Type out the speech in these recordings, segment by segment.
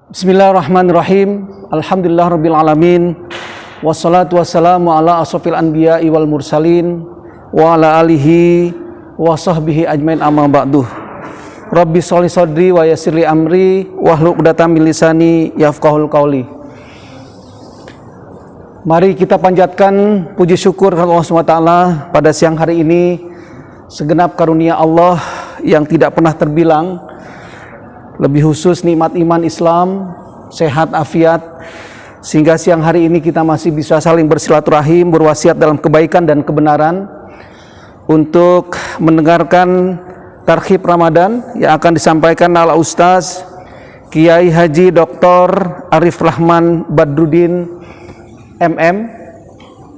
Bismillahirrahmanirrahim. Alhamdulillahirabbil alamin. Wassalatu wassalamu ala asrofil anbiya'i wal mursalin wa ala alihi wa sahbihi ajmain amma ba'du. Rabbi sholli sodri wa yassirli amri wahlul 'uqdatam min lisani yafqahul qawli. Mari kita panjatkan puji syukur kepada Allah SWT pada siang hari ini. Segenap karunia Allah yang tidak pernah terbilang, lebih khusus nikmat iman Islam, sehat afiat, sehingga siang hari ini kita masih bisa saling bersilaturahim, berwasiat dalam kebaikan dan kebenaran, untuk mendengarkan tarhib Ramadan yang akan disampaikan oleh Ustaz Kiai Haji Dr. Arif Rahman Badruddin MM,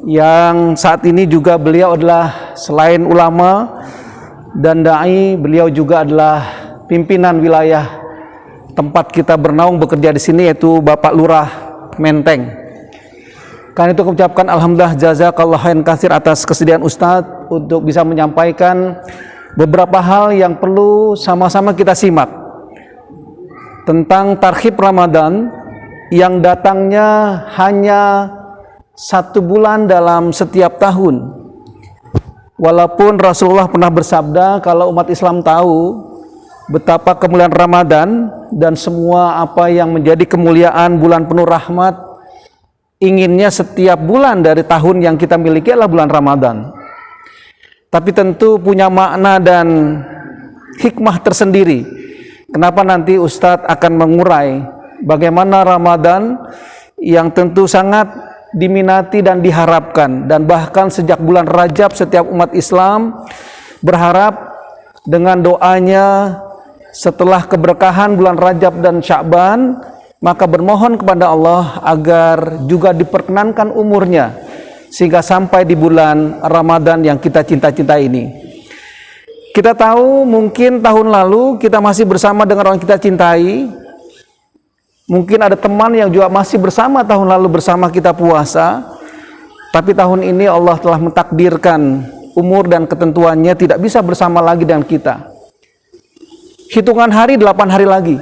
yang saat ini juga beliau adalah selain ulama dan dai, beliau juga adalah pimpinan wilayah tempat kita bernaung bekerja di sini, yaitu Bapak Lurah Menteng. Karena itu mengucapkan alhamdulillah jazakallahu khairan katsir atas kesediaan Ustadz untuk bisa menyampaikan beberapa hal yang perlu sama-sama kita simak tentang tarhib Ramadan yang datangnya hanya 1 bulan dalam setiap tahun. Walaupun Rasulullah pernah bersabda, kalau umat Islam tahu betapa kemuliaan Ramadan dan semua apa yang menjadi kemuliaan bulan penuh rahmat, inginnya setiap bulan dari tahun yang kita miliki adalah bulan Ramadan. Tapi tentu punya makna dan hikmah tersendiri. Kenapa nanti Ustadz akan mengurai bagaimana Ramadan yang tentu sangat diminati dan diharapkan, dan bahkan sejak bulan Rajab setiap umat Islam berharap dengan doanya setelah keberkahan bulan Rajab dan Sya'ban, maka bermohon kepada Allah agar juga diperkenankan umurnya sehingga sampai di bulan Ramadan yang kita cinta-cintai ini. Kita tahu mungkin tahun lalu kita masih bersama dengan orang kita cintai. Mungkin ada teman yang juga masih bersama tahun lalu bersama kita puasa. Tapi tahun ini Allah telah mentakdirkan umur dan ketentuannya tidak bisa bersama lagi dengan kita. Hitungan hari 8 hari lagi.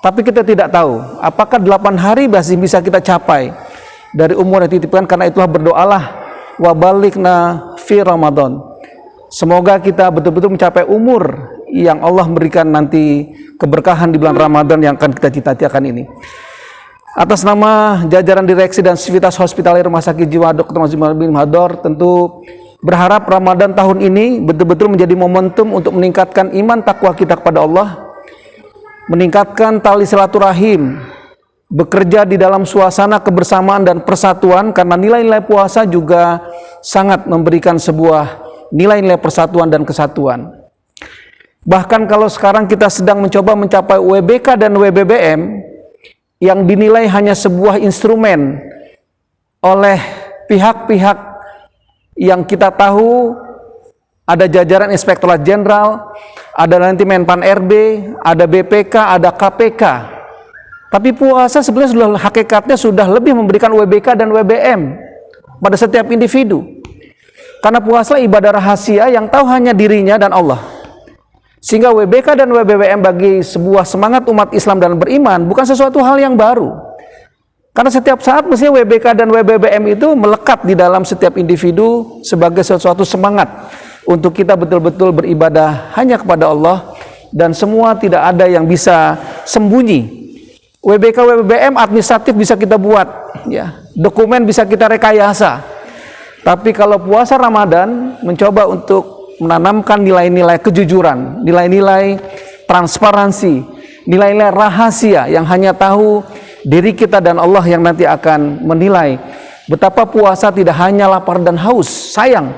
Tapi kita tidak tahu apakah 8 hari masih bisa kita capai dari umur yang dititipkan. Karena itulah berdoalah wa balighna fi Ramadan. Semoga kita betul-betul mencapai umur yang Allah berikan nanti keberkahan di bulan Ramadan yang akan kita cita-citakan ini. Atas nama jajaran direksi dan sivitas hospitaler Rumah Sakit Jiwa Dr. Mazmur bin Hador, tentu berharap Ramadan tahun ini betul-betul menjadi momentum untuk meningkatkan iman takwa kita kepada Allah, meningkatkan tali silaturahim, bekerja di dalam suasana kebersamaan dan persatuan, karena nilai-nilai puasa juga sangat memberikan sebuah nilai-nilai persatuan dan kesatuan. Bahkan kalau sekarang kita sedang mencoba mencapai UWBK dan WBBM yang dinilai hanya sebuah instrumen oleh pihak-pihak yang kita tahu, ada jajaran Inspektorat Jenderal, ada nanti Menpan RB, ada BPK, ada KPK. Tapi puasa sebenarnya sudah hakikatnya sudah lebih memberikan WBK dan WBM pada setiap individu. Karena puasa ibadah rahasia yang tahu hanya dirinya dan Allah. Sehingga WBK dan WBBM bagi sebuah semangat umat Islam dan beriman bukan sesuatu hal yang baru. Karena setiap saat mestinya WBK dan WBBM itu melekat di dalam setiap individu sebagai sesuatu semangat untuk kita betul-betul beribadah hanya kepada Allah, dan semua tidak ada yang bisa sembunyi. WBK WBBM administratif bisa kita buat, ya, dokumen bisa kita rekayasa. Tapi kalau puasa Ramadan mencoba untuk menanamkan nilai-nilai kejujuran, nilai-nilai transparansi, nilai-nilai rahasia yang hanya tahu diri kita dan Allah yang nanti akan menilai betapa puasa tidak hanya lapar dan haus. Sayang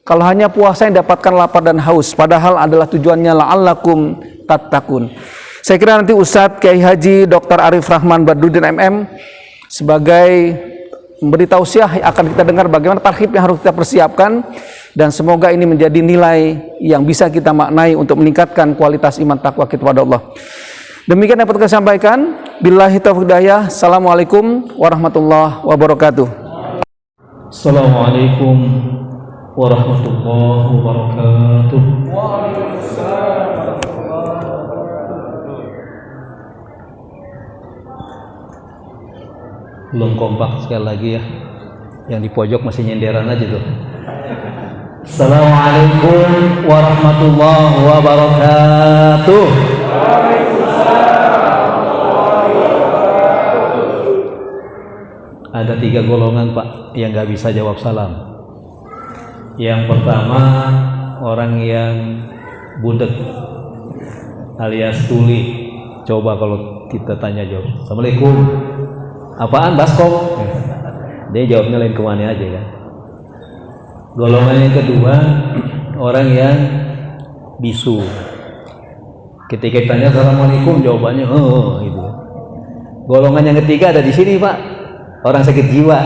kalau hanya puasa yang dapatkan lapar dan haus, padahal adalah tujuannya la'allakum tattaqun. Saya kira nanti Ustadz Kiai Haji Dr. Arif Rahman Badruddin MM sebagai memberi tausiah akan kita dengar bagaimana tarhib yang harus kita persiapkan, dan semoga ini menjadi nilai yang bisa kita maknai untuk meningkatkan kualitas iman takwa kita kepada Allah. Demikian dapat saya sampaikan. Billahi taufiq hidayah. Assalamualaikum warahmatullahi wabarakatuh. Assalamualaikum warahmatullahi wabarakatuh. Belum kompak sekali lagi ya. Yang di pojok masih nyenderan aja tuh. Assalamualaikum warahmatullahi wabarakatuh. Ada 3 golongan Pak yang nggak bisa jawab salam. Yang pertama orang yang budek alias tuli. Coba kalau kita tanya jawab, Assalamualaikum. Apaan baskom? Dia jawabnya lain kemana aja kan. Golongan yang kedua orang yang bisu. Ketika ditanya Assalamualaikum jawabannya gitu. Golongan yang ketiga ada di sini Pak, orang sakit jiwa.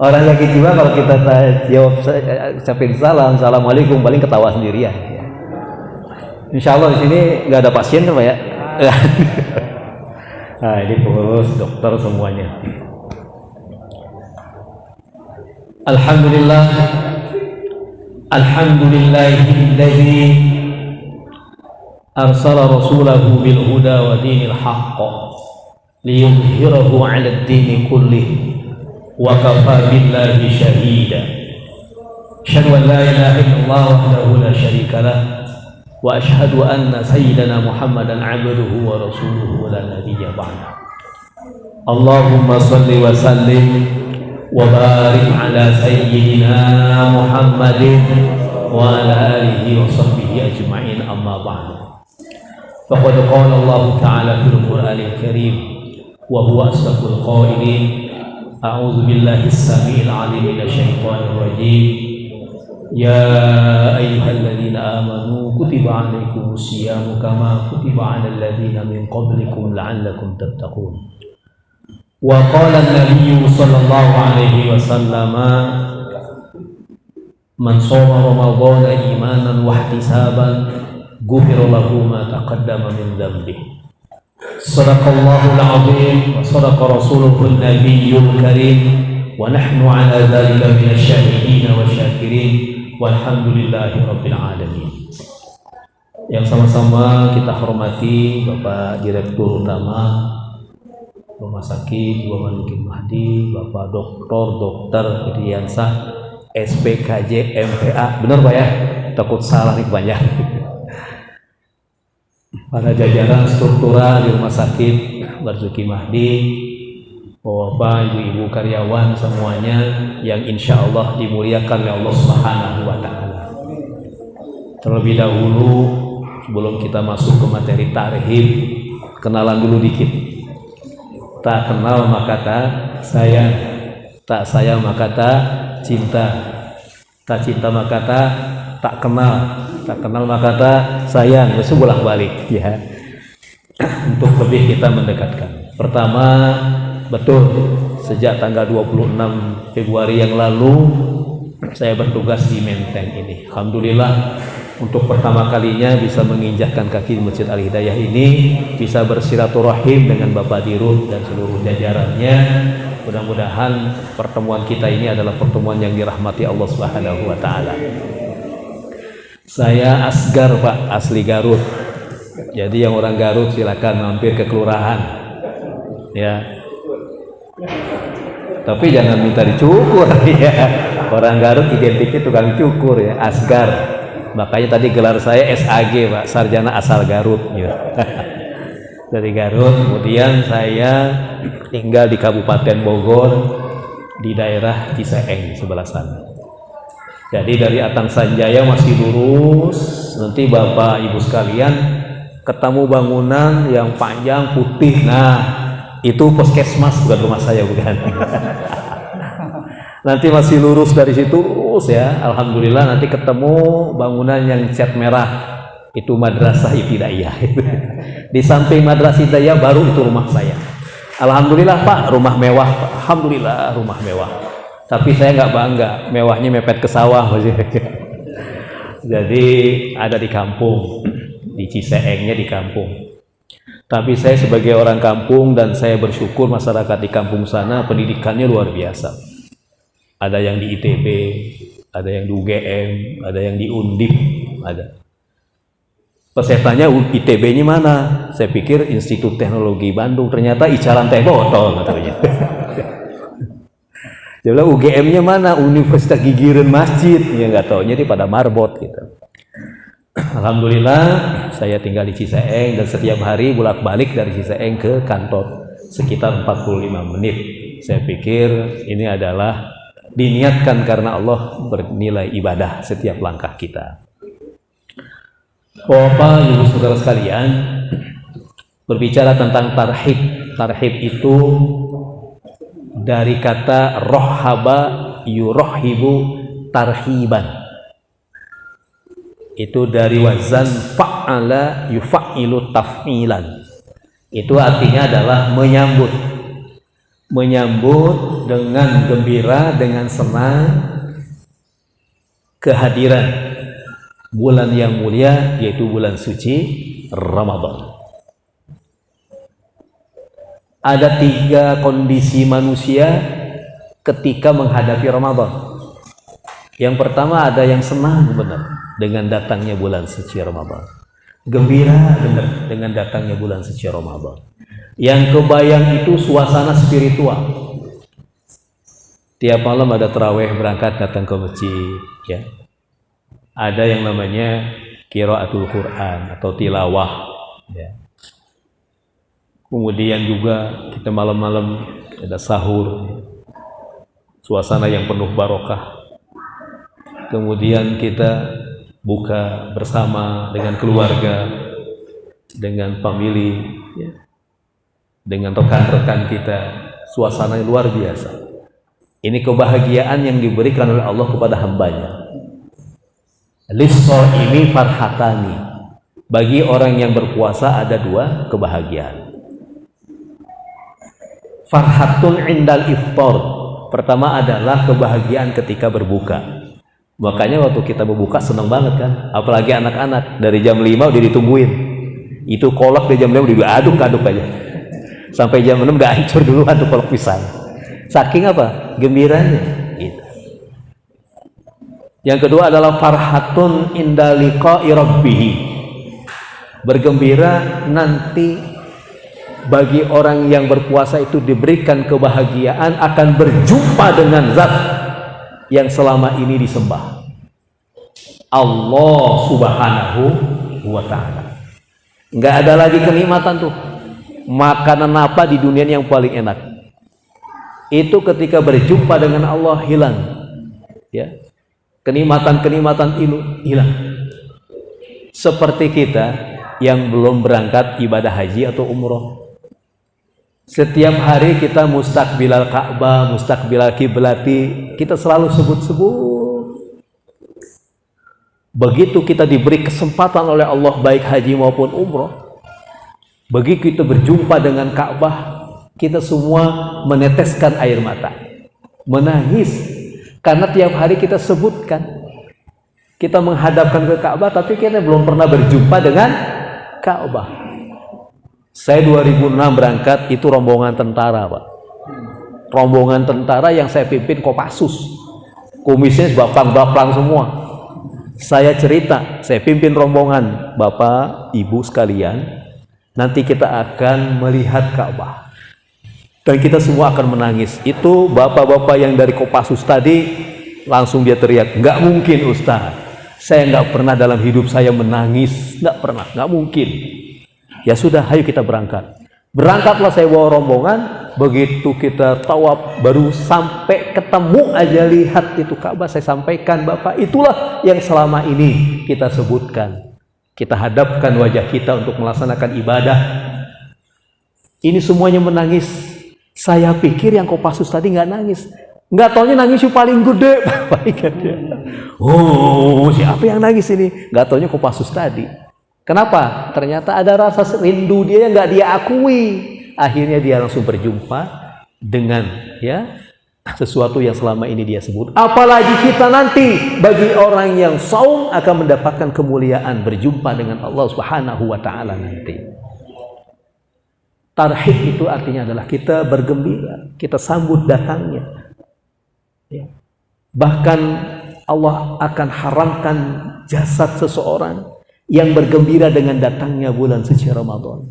Orang sakit jiwa kalau kita jawab sampai salam Assalamualaikum paling ketawa sendirian. Insya Allah di sini nggak ada pasien kan Pak ya. Nah ini pengurus dokter semuanya. Alhamdulillah, alhamdulillahilladzi arsala rasulahu bil huda wa dinil haqq liyudhhirahu 'ala ad-din kullih wa kafa billahi shahida. Asyhadu an la ilaha illallah wahdahu la syarika lah wa asyhadu anna sayyidana Muhammadan 'abduhu wa rasuluhu la nabiyya ba'da. Allahumma shalli wa sallim wa barik ala sayyidina Muhammadin wa ala alihi wa sahbihi ajma'in, amma ba'du. Faqad qala Allah ta'ala fil Qur'anil Karim wa huwa asdaqul qailin. A'udzu billahi as-sami'il 'alim minasy syaithanir rajim. Ya ayyuhalladzina amanu kutiba 'alaikumus syiyamu kama kutiba 'alal ladzina min qablikum la'allakum tattaqun. Wa qala an-nabiy sallallahu alaihi wasallam man shoma ramadhana imanan wa ihtisaban ghufira lahu ma taqaddama min dhanbihi. Sadaqallahu al-'azim wa sadaqa rasuluhu an-nabiyyul karim wa nahnu 'ala dhalika minasy syahidin wa syakirin walhamdulillahi rabbil alamin. Yang sama-sama kita hormati Bapak Direktur Utama Rumah Sakit Jiwa Malukin Mahdi, Bapak Dr. Fitriansah, SPKJ MPA, benar Pak ya? Takut salah nih kebanyakan. Para jajaran struktural di Rumah Sakit Marzuki Mahdi, Bapak, Ibu-ibu karyawan semuanya yang insya Allah dimuliakan oleh Allah Subhanahu wa Ta'ala. Terlebih dahulu sebelum kita masuk ke materi tarhib, kenalan dulu dikit. Tak kenal maka tak sayang, tak sayang maka tak cinta, tak cinta maka tak kenal, tak kenal maka tak sayang. Itu bolak-balik ya. Untuk lebih kita mendekatkan. Pertama, betul sejak tanggal 26 Februari yang lalu saya bertugas di Menteng ini. Alhamdulillah untuk pertama kalinya bisa menginjakkan kaki di Masjid Al-Hidayah ini, bisa bersilaturahim dengan Bapak Dirut dan seluruh jajarannya. Mudah-mudahan pertemuan kita ini adalah pertemuan yang dirahmati Allah Subhanahu wa Ta'ala. Saya Asgar Pak, asli Garut. Jadi yang orang Garut silakan mampir ke kelurahan. Ya. Tapi jangan minta dicukur ya. Orang Garut identiknya tukang cukur ya, Asgar. Makanya tadi gelar saya SAG Pak, Sarjana Asal Garut ya. Dari Garut. Kemudian saya tinggal di Kabupaten Bogor, di daerah Ciseeng sebelah sana. Jadi dari Atang Sanjaya masih lurus, nanti Bapak Ibu sekalian ketemu bangunan yang panjang putih. Nah itu puskesmas, bukan rumah saya, bukan. Nanti masih lurus dari situ terus ya. Alhamdulillah nanti ketemu bangunan yang cat merah, itu Madrasah Ibtidaiyah. Di samping Madrasah Ibtidaiyah baru itu rumah saya. Alhamdulillah Pak, rumah mewah Pak. Alhamdulillah rumah mewah. Tapi saya nggak bangga, mewahnya mepet ke sawah. Jadi ada di kampung, di Ciseengnya di kampung. Tapi saya sebagai orang kampung dan saya bersyukur masyarakat di kampung sana pendidikannya luar biasa. Ada yang di ITB, ada yang di UGM, ada yang di Undip, ada. Pas saya tanya ITB-nya mana? Saya pikir Institut Teknologi Bandung, ternyata Icaran Teh Botol katanya. Dia bilang UGM-nya mana? Universitas Gigireun Masjid. Ya nggak tahu, jadi pada marbot gitu. Alhamdulillah saya tinggal di Ciseeng dan setiap hari bolak-balik dari Ciseeng ke kantor sekitar 45 menit. Saya pikir ini adalah diniatkan karena Allah bernilai ibadah setiap langkah kita. Bapak, Ibu, saudara sekalian, berbicara tentang tarhib. Tarhib itu dari kata rohaba yurohibu tarhiban. Itu dari wazan fa'ala yufa'ilu taf'ilan. Itu artinya adalah menyambut. Menyambut dengan gembira, dengan senang kehadiran bulan yang mulia, yaitu bulan suci Ramadan. Ada 3 kondisi manusia ketika menghadapi Ramadan. Yang pertama, ada yang senang benar dengan datangnya bulan suci Ramadan, gembira benar dengan datangnya bulan suci Ramadan. Yang kebayang itu suasana spiritual. Tiap malam ada tarawih, berangkat datang ke masjid, ya. Ada yang namanya qiraatul Quran atau tilawah, ya. Kemudian juga kita malam-malam ada sahur, ya. Suasana yang penuh barokah. Kemudian kita buka bersama dengan keluarga, dengan family, ya. Dengan rekan-rekan kita, suasana yang luar biasa. Ini kebahagiaan yang diberikan oleh Allah kepada hambanya. Lis-shaimi farhatani. Bagi orang yang berpuasa ada 2 kebahagiaan. Farhatun indal iftar. Pertama adalah kebahagiaan ketika berbuka. Makanya waktu kita berbuka senang banget kan. Apalagi anak-anak dari jam 5 udah ditungguin. Itu kolak dari jam 5 udah aduk-aduk aja. Sampai jam 6 udah hancur duluan tuh kolak pisang. Saking apa? Gembiranya. Gitu. Yang kedua adalah farhatun inda liqa'i rabbih. Bergembira nanti bagi orang yang berpuasa itu diberikan kebahagiaan akan berjumpa dengan zat yang selama ini disembah, Allah Subhanahu wa ta'ala. Nggak ada lagi kenikmatan tuh. Makanan apa di dunia yang paling enak? Itu ketika berjumpa dengan Allah hilang, ya. Kenikmatan-kenikmatan itu hilang. Seperti kita yang belum berangkat ibadah haji atau umroh. Setiap hari kita mustaqbilal Ka'bah, mustaqbilal kiblati, kita selalu sebut-sebut. Begitu kita diberi kesempatan oleh Allah baik haji maupun umroh, begitu kita berjumpa dengan Ka'bah, kita semua meneteskan air mata, menangis. Karena tiap hari kita sebutkan, kita menghadapkan ke Ka'bah, tapi kita belum pernah berjumpa dengan Ka'bah. Saya 2006 berangkat, itu rombongan tentara, Pak. Rombongan tentara yang saya pimpin Kopassus. Kumisnya baplang-baplang semua. Saya cerita, saya pimpin rombongan, Bapak, Ibu sekalian, nanti kita akan melihat Ka'bah. Dan kita semua akan menangis. Itu bapak-bapak yang dari Kopassus tadi, langsung dia teriak, nggak mungkin Ustaz, saya nggak pernah dalam hidup saya menangis, nggak pernah, nggak mungkin. Ya sudah, ayo kita berangkat. Berangkatlah saya bawa rombongan. Begitu kita tawaf, baru sampai ketemu aja lihat itu Ka'bah, saya sampaikan, Bapak, itulah yang selama ini kita sebutkan. Kita hadapkan wajah kita untuk melaksanakan ibadah. Ini semuanya menangis. Saya pikir yang Kopassus tadi nggak nangis. Nggak taunya nangis yang paling gede. Oh, siapa yang nangis ini? Nggak taunya Kopassus tadi. Kenapa? Ternyata ada rasa rindu dia yang nggak dia akui. Akhirnya dia langsung berjumpa dengan, ya, sesuatu yang selama ini dia sebut. Apalagi kita nanti bagi orang yang saum akan mendapatkan kemuliaan berjumpa dengan Allah Subhanahu wa ta'ala nanti. Tarhib itu artinya adalah kita bergembira, kita sambut datangnya. Ya. Bahkan Allah akan haramkan jasad seseorang yang bergembira dengan datangnya bulan suci Ramadan.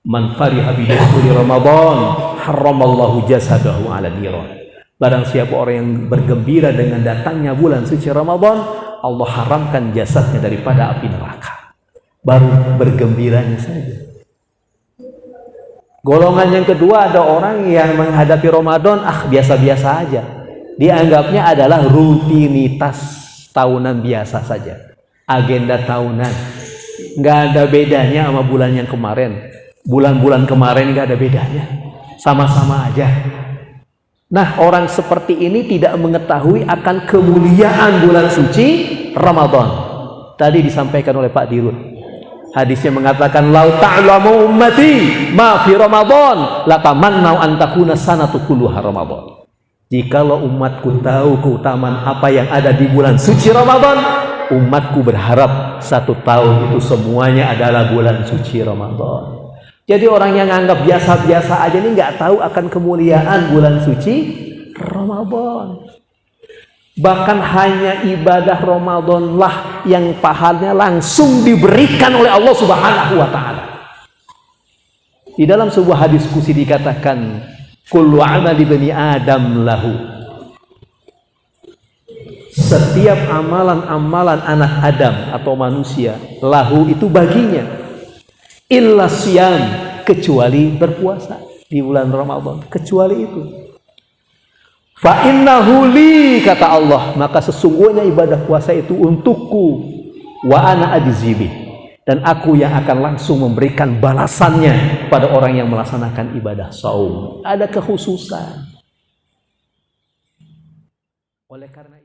Man fariha bi dukhuli Ramadan haramallahu jasadahu 'ala niran. Barang siapa orang yang bergembira dengan datangnya bulan suci Ramadan, Allah haramkan jasadnya daripada api neraka. Baru bergembiranya saja. Golongan yang kedua, ada orang yang menghadapi Ramadan biasa-biasa aja. Dianggapnya adalah rutinitas tahunan biasa saja. Agenda tahunan. Nggak ada bedanya sama bulan yang kemarin. Bulan-bulan kemarin nggak ada bedanya. Sama-sama aja. Nah, orang seperti ini tidak mengetahui akan kemuliaan bulan suci Ramadan. Tadi disampaikan oleh Pak Dirut. Hadisnya mengatakan, "Lau ta'lamu ummati ma fi Ramadan, la tamannau an takuna sanatu kulluha Ramadan." Jikalau umatku tahu keutamaan apa yang ada di bulan suci Ramadan, umatku berharap 1 tahun itu semuanya adalah bulan suci Ramadan. Jadi orang yang anggap biasa-biasa aja ini nggak tahu akan kemuliaan bulan suci Ramadan. Bahkan hanya ibadah Ramadan lah yang pahalanya langsung diberikan oleh Allah Subhanahu wa taala. Di dalam sebuah hadis qudsi dikatakan, kullu amali bani Adam lahu. Setiap amalan-amalan anak Adam atau manusia, lahu itu baginya. Illa siyam, kecuali berpuasa di bulan Ramadan, kecuali itu. Fa innahu li, kata Allah, maka sesungguhnya ibadah puasa itu untukku, wa ana ajzibi, dan aku yang akan langsung memberikan balasannya pada orang yang melaksanakan ibadah saum. Ada kekhususan. Oleh karena